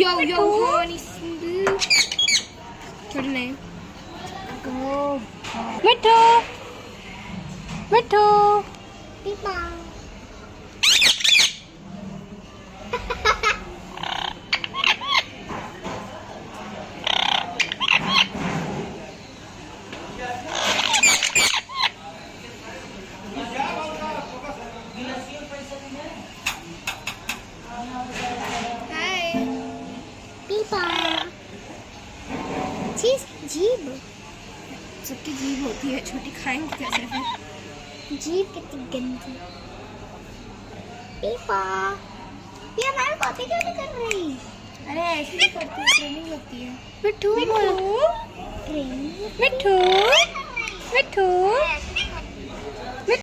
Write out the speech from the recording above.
Yo, yo, honey. छोड़ नहीं. मिट्ठू मिट्ठू पीपा जीभ सबकी जीभ होती है, छोटी खाएंगे कैसे फिर? जीभ कितनी गंदी. पीपा ये हमारे कॉपी क्यों नहीं कर रही? अरे ऐसे ही करती है, ट्रेनिंग होती है. मिट्ठू ट्रेनिंग मिट्ठू मिट्ठू